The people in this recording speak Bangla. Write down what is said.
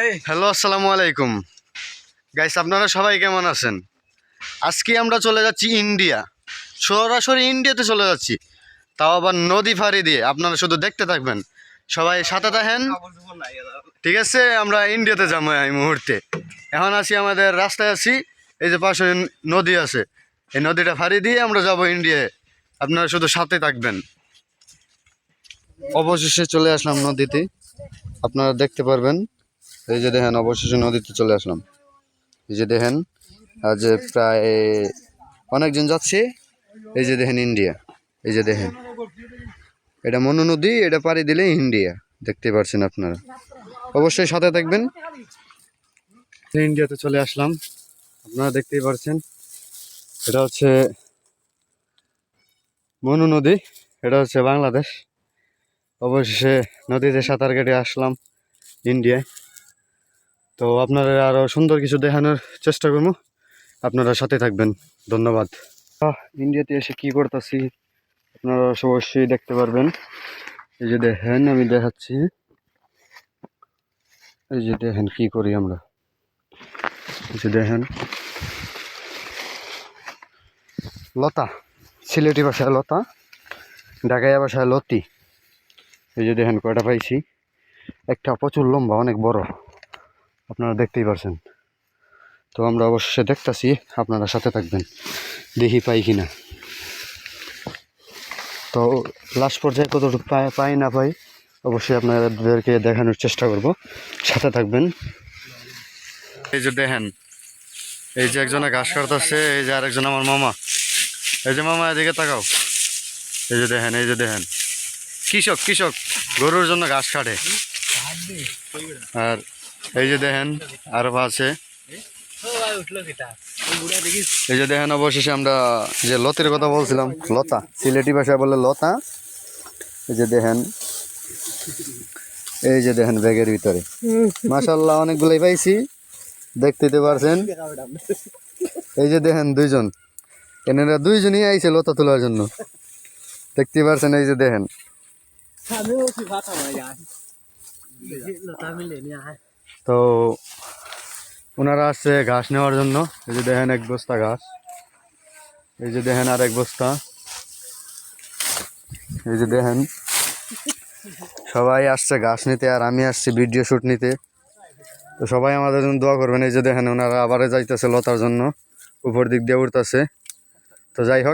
হ্যালো, আসসালামু আলাইকুম গাইস, আপনারা সবাই কেমন আছেন? আজকে আমরা চলে যাচ্ছি ইন্ডিয়া, সরাসরি ইন্ডিয়াতে চলে যাচ্ছি, তাও আবার নদী ফাঁড়ি দিয়ে। আপনারা শুধু দেখতে থাকবেন, সবাই সাথে থাকেন, ঠিক আছে? আমরা ইন্ডিয়াতে যাবো এই মুহূর্তে। এখন আছি, আমাদের রাস্তায় আছি, এই যে পাশে নদী আছে, এই নদীটা ফাঁড়ি দিয়ে আমরা যাব ইন্ডিয়ায়। আপনারা শুধু সাথে থাকবেন। অবশেষে চলে আসলাম নদীতে, আপনারা দেখতে পারবেন। এই যে দেখেন, অবশেষে নদীতে চলে আসলাম। এই যে দেখেন, আজ প্রায় অনেকজন যাচ্ছে। এই যে দেখেন ইন্ডিয়া, এই যে দেখেন, এটা মনু নদী, এটা পাড়ি দিলে ইন্ডিয়া। দেখতে পাচ্ছেন আপনারা, অবশ্যই সাথে থাকবেন। ইন্ডিয়াতে চলে আসলাম, আপনারা দেখতেই পাচ্ছেন। এটা হচ্ছে মনু নদী, এটা হচ্ছে বাংলাদেশ। অবশেষে নদীতে সাঁতার কেটে আসলাম ইন্ডিয়ায়। তো আপনারা আরো সুন্দর কিছু দেখানোর চেষ্টা করবো, আপনারা সাথে থাকবেন। ধন্যবাদ। ইন্ডিয়াতে এসে কি করতেছি আপনারা অবশ্যই দেখতে পারবেন। এই যে দেখেন, আমি দেখাচ্ছি। এই যে দেখেন কি করি আমরা। এই যে দেখেন, লতা, সিলেটি ভাষায় লতা, ঢাকাইয়া ভাষায় লতি। এই যে দেখেন কয়টা পাইছি, একটা প্রচুর লম্বা, অনেক বড়, আপনারা দেখতেই পারছেন। তো আমরা অবশ্যই দেখতেছি, আপনারা সাথে থাকবেন, দেখি পাই কিনা। তো লাস্ট পর্যায়ে কতটুকু পাই না পাই অবশ্যই আপনাদেরকে দেখানোর চেষ্টা করব, সাথে থাকবেন। এই যে দেখেন, এই যে একজনে ঘাস কাটতেছে, এই যে আরেকজন আমার মামা। এই যে মামা, এদিকে তাকাও। এই যে দেখেন, এই যে দেখেন, কৃষক কৃষক গরুর জন্য ঘাস কাটে। আর এই যে দেখেন আরো আছে। এই যে দেখেন, অবশেষে আমরা যে লতির কথা বলছিলাম, লতা, সিলেটি ভাষায় বলে লতা। এই যে দেখেন, এই যে দেখেন ব্যাগের ভিতরে মাশাআল্লাহ অনেকগুলোই পাইছি, দেখতে পারছেন। এই যে দেখেন দুইজন, এনারা দুইজনই আইছে লতা তোলার জন্য, দেখতে পারছেন। এই যে দেখেন, তো ওনারা আসছে ঘাস নেওয়ার জন্য। এই যে দেখেন এক বস্তা ঘাস, এই যে দেখেন আর এক বস্তা। এই যে দেখেন, সবাই আসছে ঘাস নিতে, আর আমি আসছি ভিডিও শুট নিতে। তো সবাই আমাদের জন্য দোয়া করবেন। এই যে দেখেন, ওনারা আবারে যাইতেছে লতার জন্য, উপর দিক দিয়ে উঠতেছে। তো যাই হোক,